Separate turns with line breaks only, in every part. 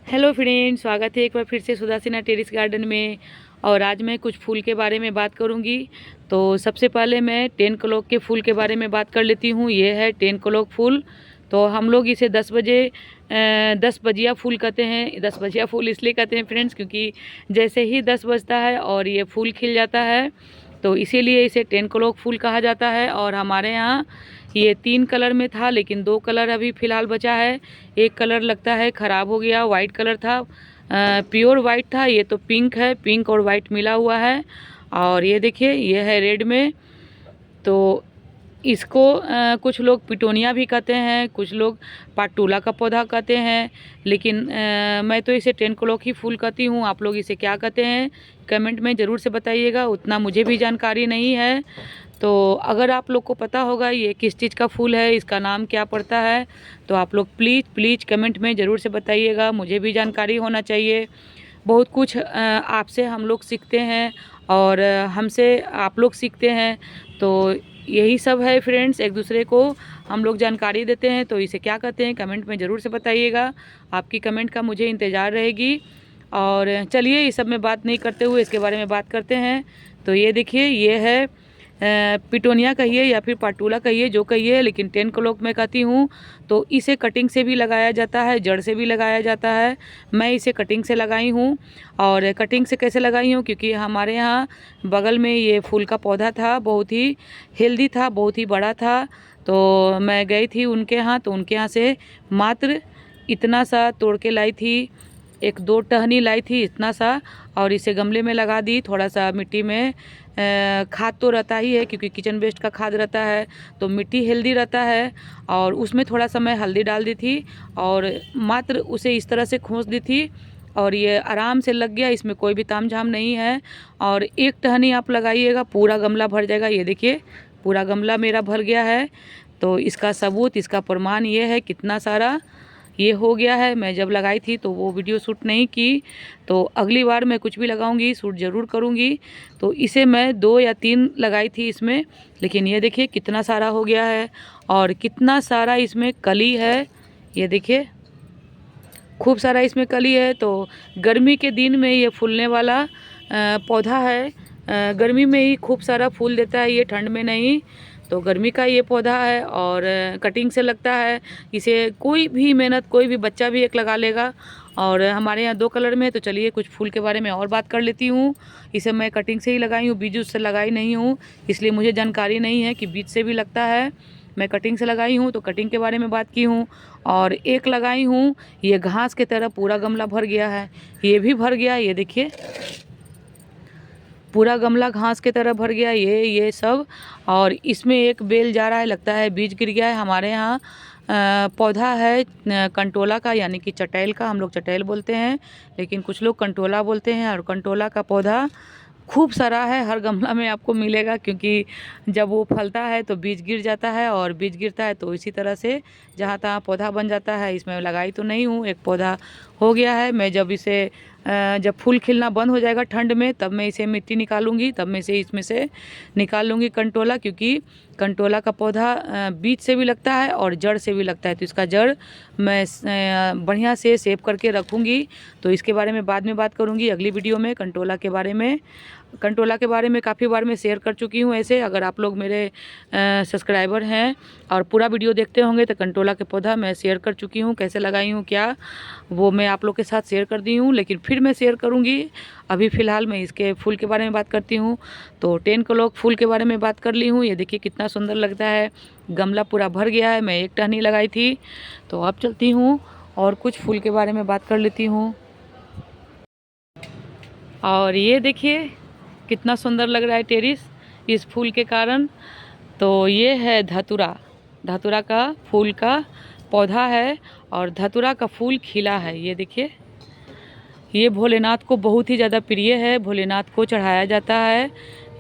Hello friends, स्वागत है एक बार फिर से सुदासिना टेरेस गार्डन में। और आज मैं कुछ फूल के बारे में बात करूंगी। तो सबसे पहले मैं 10 कलोक के फूल के बारे में बात कर लेती हूँ। ये है 10 कलोक फूल। तो हम लोग इसे 10 बजे 10 बजिया फूल कहते हैं। 10 बजिया फूल इसलिए कहते हैं फ्रेंड्स, क्योंकि जैसे ही 10 बजता है और ये फूल खिल जाता है, तो इसीलिए इसे 10 कलोक फूल कहा जाता है। और हमारे यहाँ ये 3 कलर में था, लेकिन 2 कलर अभी फ़िलहाल बचा है। एक कलर लगता है ख़राब हो गया, वाइट कलर था, प्योर वाइट था। ये तो पिंक है, पिंक और वाइट मिला हुआ है। और ये देखिए, ये है रेड में। तो इसको कुछ लोग पिटोनिया भी कहते हैं, कुछ लोग पाटूला का पौधा कहते हैं, लेकिन मैं तो इसे 10 कलोक ही फूल कहती हूँ। आप लोग इसे क्या कहते हैं कमेंट में ज़रूर से बताइएगा, उतना मुझे भी जानकारी नहीं है। तो अगर आप लोग को पता होगा ये किस चीज़ का फूल है, इसका नाम क्या पड़ता है, तो आप लोग प्लीज़ कमेंट में ज़रूर से बताइएगा, मुझे भी जानकारी होना चाहिए। बहुत कुछ आपसे हम लोग सीखते हैं और हमसे आप लोग सीखते हैं। तो यही सब है फ्रेंड्स, एक दूसरे को हम लोग जानकारी देते हैं। तो इसे क्या कहते हैं कमेंट में ज़रूर से बताइएगा, आपकी कमेंट का मुझे इंतज़ार रहेगी। और चलिए, इस सब में बात नहीं करते हुए इसके बारे में बात करते हैं। तो ये देखिए, ये है पिटोनिया कहिए या फिर पाटूला कहिए, जो कहिए, लेकिन 10 कलोक मैं कहती हूँ। तो इसे कटिंग से भी लगाया जाता है, जड़ से भी लगाया जाता है। मैं इसे कटिंग से लगाई हूँ। और कटिंग से कैसे लगाई हूँ, क्योंकि हमारे यहाँ बगल में ये फूल का पौधा था, बहुत ही हेल्दी था, बहुत ही बड़ा था। तो मैं गई थी उनके यहाँ, तो उनके यहाँ से मात्र इतना सा तोड़ के लाई थी, 1-2 टहनी लाई थी, इतना सा। और इसे गमले में लगा दी, थोड़ा सा मिट्टी में खाद तो रहता ही है, क्योंकि किचन वेस्ट का खाद रहता है, तो मिट्टी हेल्दी रहता है। और उसमें थोड़ा सा मैं हल्दी डाल दी थी और मात्र उसे इस तरह से खोस दी थी, और ये आराम से लग गया। इसमें कोई भी तामझाम नहीं है। और एक टहनी आप लगाइएगा, पूरा गमला भर जाएगा। ये देखिए, पूरा गमला मेरा भर गया है। तो इसका सबूत, इसका प्रमाण ये है, कितना सारा ये हो गया है। मैं जब लगाई थी तो वो वीडियो शूट नहीं की, तो अगली बार मैं कुछ भी लगाऊंगी शूट ज़रूर करूंगी। तो इसे मैं 2 या 3 लगाई थी इसमें, लेकिन ये देखिए कितना सारा हो गया है और कितना सारा इसमें कली है। ये देखिए, खूब सारा इसमें कली है। तो गर्मी के दिन में ये फूलने वाला पौधा है। गर्मी में ही खूब सारा फूल देता है ये, ठंड में नहीं। तो गर्मी का ये पौधा है और कटिंग से लगता है। इसे कोई भी मेहनत, कोई भी बच्चा भी एक लगा लेगा। और हमारे यहाँ 2 कलर में है। तो चलिए कुछ फूल के बारे में और बात कर लेती हूँ। इसे मैं कटिंग से ही लगाई हूँ, बीज उससे लगाई नहीं हूँ, इसलिए मुझे जानकारी नहीं है कि बीज से भी लगता है। मैं कटिंग से लगाई हूँ, तो कटिंग के बारे में बात की हूँ। और एक लगाई हूँ, ये घास के तरह पूरा गमला भर गया है, ये भी भर गया। ये देखिए, पूरा गमला घास के तरह भर गया ये सब। और इसमें एक बेल जा रहा है, लगता है बीज गिर गया है। हमारे यहाँ पौधा है कंटोला का, यानी कि चटैल का। हम लोग चटैल बोलते हैं, लेकिन कुछ लोग कंटोला बोलते हैं। और कंटोला का पौधा खूब सारा है, हर गमला में आपको मिलेगा, क्योंकि जब वो फलता है तो बीज गिर जाता है, और बीज गिरता है तो इसी तरह से जहाँ तहाँ पौधा बन जाता है। इसमें लगाई तो नहीं हूँ, एक पौधा हो गया है। मैं जब इसे जब फूल खिलना बंद हो जाएगा ठंड में, तब मैं इसे मिट्टी निकालूंगी, तब मैं इसे इसमें से निकाल लूँगी कंटोला। क्योंकि कंटोला का पौधा बीज से भी लगता है और जड़ से भी लगता है। तो इसका जड़ मैं बढ़िया से सेव करके रखूँगी। तो इसके बारे में बाद में बात करूँगी अगली वीडियो में, कंटोला के बारे में। कंटोला के बारे में काफ़ी बार मैं शेयर कर चुकी हूँ। ऐसे अगर आप लोग मेरे सब्सक्राइबर हैं और पूरा वीडियो देखते होंगे, तो कंटोला के पौधा मैं शेयर कर चुकी हूँ, कैसे लगाई हूँ क्या, वो मैं आप लोग के साथ शेयर कर दी हूँ। लेकिन फिर मैं शेयर करूँगी। अभी फ़िलहाल मैं इसके फूल के बारे में बात करती हूँ। तो 10 कलोक फूल के बारे में बात कर ली हूँ। ये देखिए कितना सुंदर लगता है, गमला पूरा भर गया है। मैं एक टहनी लगाई थी। तो अब चलती हूँ और कुछ फूल के बारे में बात कर लेती हूँ। और ये देखिए कितना सुंदर लग रहा है टेरिस इस फूल के कारण। तो ये है धतूरा, धतूरा का फूल का पौधा है, और धतूरा का फूल खिला है। ये देखिए, ये भोलेनाथ को बहुत ही ज़्यादा प्रिय है, भोलेनाथ को चढ़ाया जाता है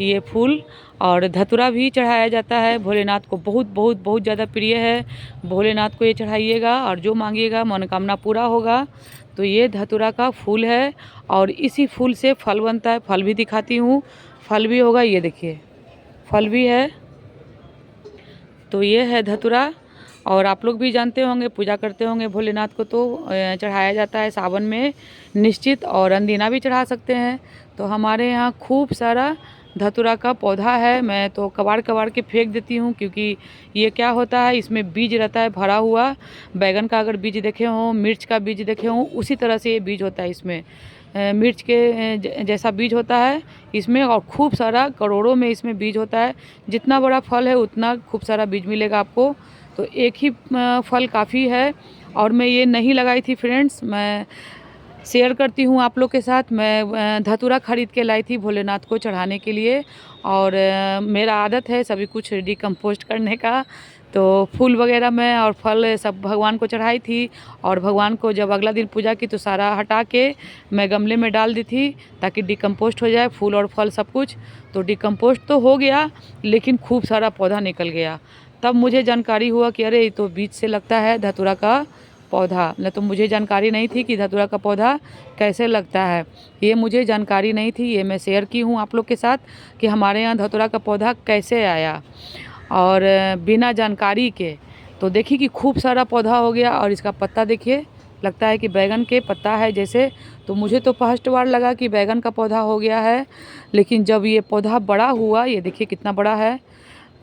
ये फूल। और धतूरा भी चढ़ाया जाता है भोलेनाथ को, बहुत बहुत बहुत ज़्यादा प्रिय है। भोलेनाथ को ये चढ़ाइएगा और जो मांगिएगा मनोकामना पूरा होगा। तो ये धतूरा का फूल है, और इसी फूल से फल बनता है। फल भी दिखाती हूँ, फल भी होगा, ये देखिए फल भी है। तो ये है धतूरा। और आप लोग भी जानते होंगे, पूजा करते होंगे भोलेनाथ को, तो चढ़ाया जाता है सावन में निश्चित, और अंदीना भी चढ़ा सकते हैं। तो हमारे यहाँ खूब सारा धतूरा का पौधा है। मैं तो कबाड़ कबाड़ के फेंक देती हूँ, क्योंकि ये क्या होता है, इसमें बीज रहता है भरा हुआ। बैगन का अगर बीज देखे हों, मिर्च का बीज देखे हों, उसी तरह से ये बीज होता है इसमें। मिर्च के जैसा बीज होता है इसमें, और खूब सारा करोड़ों में इसमें बीज होता है। जितना बड़ा फल है उतना खूब सारा बीज मिलेगा आपको। तो एक ही फल काफ़ी है। और मैं ये नहीं लगाई थी फ्रेंड्स, मैं शेयर करती हूँ आप लोग के साथ। मैं धतूरा ख़रीद के लाई थी भोलेनाथ को चढ़ाने के लिए, और मेरा आदत है सभी कुछ डिकम्पोस्ट करने का। तो फूल वगैरह मैं और फल सब भगवान को चढ़ाई थी, और भगवान को जब अगला दिन पूजा की तो सारा हटा के मैं गमले में डाल दी थी, ताकि डिकम्पोस्ट हो जाए फूल और फल सब कुछ। तो डिकम्पोस्ट तो हो गया, लेकिन खूब सारा पौधा निकल गया। तब मुझे जानकारी हुआ कि अरे ये तो बीज से लगता है धतूरा का पौधा। न तो मुझे जानकारी नहीं थी कि धतूरा का पौधा कैसे लगता है, ये मुझे जानकारी नहीं थी। ये मैं शेयर की हूँ आप लोग के साथ कि हमारे यहाँ धतूरा का पौधा कैसे आया, और बिना जानकारी के। तो देखिए कि खूब सारा पौधा हो गया, और इसका पत्ता देखिए, लगता है कि बैगन के पत्ता है जैसे। तो मुझे तो फर्स्ट बार लगा कि बैगन का पौधा हो गया है, लेकिन जब ये पौधा बड़ा हुआ, ये देखिए कितना बड़ा है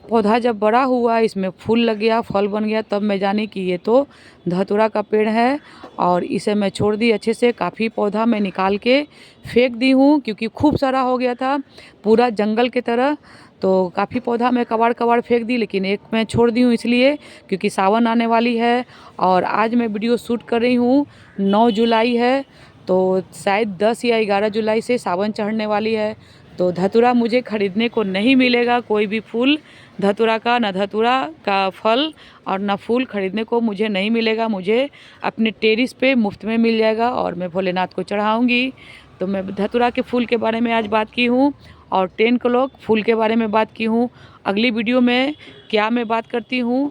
पौधा, जब बड़ा हुआ इसमें फूल लग गया, फल बन गया, तब मैं जानी कि ये तो धतूरा का पेड़ है। और इसे मैं छोड़ दी अच्छे से। काफ़ी पौधा मैं निकाल के फेंक दी हूँ, क्योंकि खूब सारा हो गया था पूरा जंगल की तरह। तो काफ़ी पौधा मैं कबाड़ कबाड़ फेंक दी, लेकिन एक मैं छोड़ दी हूँ इसलिए क्योंकि सावन आने वाली है। और आज मैं वीडियो शूट कर रही हूँ, 9 जुलाई है, तो शायद 10 या 11 जुलाई से सावन चढ़ने वाली है। तो धतूरा मुझे ख़रीदने को नहीं मिलेगा, कोई भी फूल धतूरा का, ना धतूरा का फल और ना फूल खरीदने को मुझे नहीं मिलेगा। मुझे अपने टेरिस पे मुफ्त में मिल जाएगा, और मैं भोलेनाथ को चढ़ाऊँगी। तो मैं धतूरा के फूल के बारे में आज बात की हूँ, और 10 कलोक फूल के बारे में बात की हूँ। अगली वीडियो में क्या मैं बात करती हूँ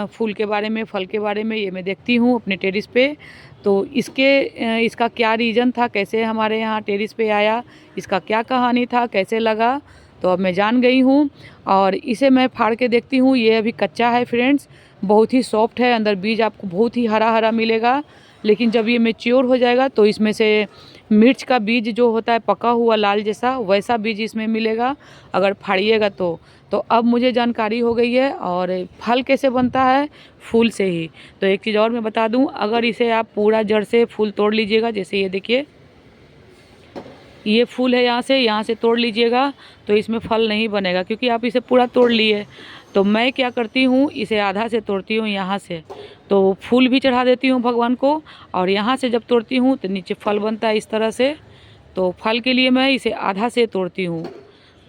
फूल के बारे में, फल के बारे में, ये मैं देखती हूँ अपने टेरिस पे। तो इसका क्या रीज़न था, कैसे हमारे यहाँ टेरिस पे आया, इसका क्या कहानी था, कैसे लगा, तो अब मैं जान गई हूँ। और इसे मैं फाड़ के देखती हूँ, ये अभी कच्चा है फ्रेंड्स, बहुत ही सॉफ्ट है, अंदर बीज आपको बहुत ही हरा हरा मिलेगा। लेकिन जब ये मैच्योर हो जाएगा तो इसमें से मिर्च का बीज जो होता है पका हुआ लाल जैसा, वैसा बीज इसमें मिलेगा अगर फाड़िएगा तो अब मुझे जानकारी हो गई है। और फल कैसे बनता है, फूल से ही। तो एक चीज़ और मैं बता दूं, अगर इसे आप पूरा जड़ से फूल तोड़ लीजिएगा, जैसे ये देखिए ये फूल है, यहाँ से तोड़ लीजिएगा तो इसमें फल नहीं बनेगा, क्योंकि आप इसे पूरा तोड़ लिए। तो मैं क्या करती हूँ, इसे आधा से तोड़ती हूँ यहाँ से, तो फूल भी चढ़ा देती हूँ भगवान को, और यहाँ से जब तोड़ती हूँ तो नीचे फल बनता है इस तरह से। तो फल के लिए मैं इसे आधा से तोड़ती हूँ।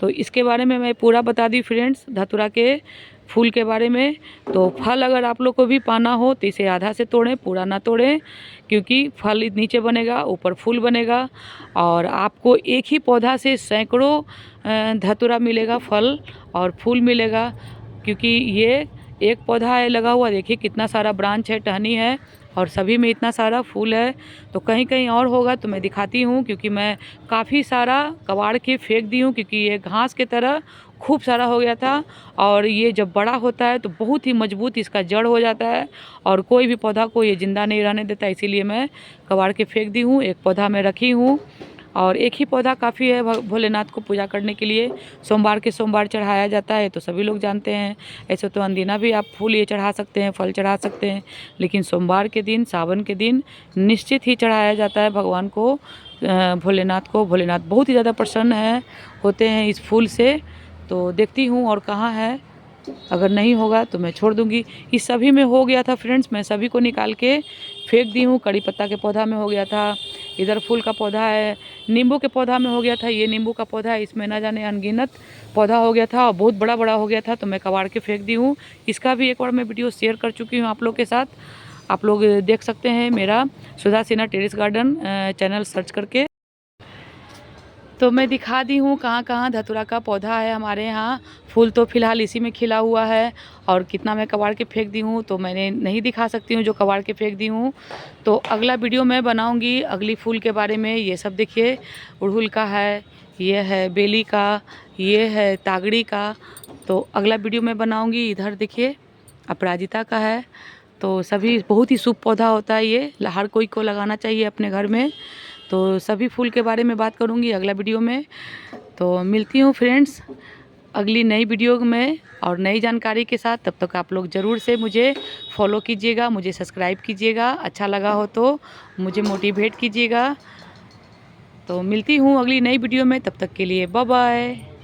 तो इसके बारे में मैं पूरा बता दी फ्रेंड्स, धतूरा के फूल के बारे में। तो फल अगर आप लोग को भी पाना हो तो इसे आधा से तोड़ें, पूरा ना तोड़ें, क्योंकि फल नीचे बनेगा, ऊपर फूल बनेगा। और आपको एक ही पौधा से सैकड़ों धतूरा मिलेगा, फल और फूल मिलेगा, क्योंकि ये एक पौधा है लगा हुआ, देखिए कितना सारा ब्रांच है, टहनी है, और सभी में इतना सारा फूल है। तो कहीं कहीं और होगा तो मैं दिखाती हूँ, क्योंकि मैं काफ़ी सारा कबाड़ के फेंक दी हूँ, क्योंकि ये घास के तरह खूब सारा हो गया था। और ये जब बड़ा होता है तो बहुत ही मजबूत इसका जड़ हो जाता है, और कोई भी पौधा को ये ज़िंदा नहीं रहने देता, इसीलिए मैं कबाड़ के फेंक दी हूँ। एक पौधा मैं रखी हूँ, और एक ही पौधा काफ़ी है भोलेनाथ को पूजा करने के लिए। सोमवार के सोमवार चढ़ाया जाता है, तो सभी लोग जानते हैं। ऐसे तो अंदीना भी आप फूल ये चढ़ा सकते हैं, फल चढ़ा सकते हैं, लेकिन सोमवार के दिन, सावन के दिन निश्चित ही चढ़ाया जाता है भगवान को, भोलेनाथ को। भोलेनाथ बहुत ही ज़्यादा प्रसन्न होते हैं इस फूल से। तो देखती हूँ और कहाँ है, अगर नहीं होगा तो मैं छोड़ दूंगी। इस सभी में हो गया था फ्रेंड्स, मैं सभी को निकाल के फेंक दी हूँ। कड़ी पत्ता के पौधा में हो गया था, इधर फूल का पौधा है, नींबू के पौधा में हो गया था, ये नींबू का पौधा है, इसमें ना जाने अनगिनत पौधा हो गया था, और बहुत बड़ा बड़ा हो गया था, तो मैं कबाड़ के फेंक दी हूँ। इसका भी एक बार मैं वीडियो शेयर कर चुकी हूँ आप लोग के साथ, आप लोग देख सकते हैं मेरा Sudha Sinha terrace garden channel search करके। तो मैं दिखा दी हूँ कहाँ कहाँ धतूरा का पौधा है हमारे यहाँ। फूल तो फ़िलहाल इसी में खिला हुआ है, और कितना मैं कबाड़ के फेंक दी हूँ तो मैंने नहीं दिखा सकती हूँ जो कबाड़ के फेंक दी हूँ। तो अगला वीडियो मैं बनाऊँगी अगली फूल के बारे में। ये सब देखिए अड़हुल का है, ये है बेली का, ये है तागड़ी का। तो अगला वीडियो मैं बनाऊँगी। इधर देखिए अपराजिता का है। तो सभी बहुत ही शुभ पौधा होता है ये, हर कोई को लगाना चाहिए अपने घर में। तो सभी फूल के बारे में बात करूँगी अगला वीडियो में। तो मिलती हूँ फ्रेंड्स अगली नई वीडियो में और नई जानकारी के साथ। तब तक आप लोग ज़रूर से मुझे फॉलो कीजिएगा, मुझे सब्सक्राइब कीजिएगा, अच्छा लगा हो तो मुझे मोटिवेट कीजिएगा। तो मिलती हूँ अगली नई वीडियो में, तब तक के लिए बाय बाय।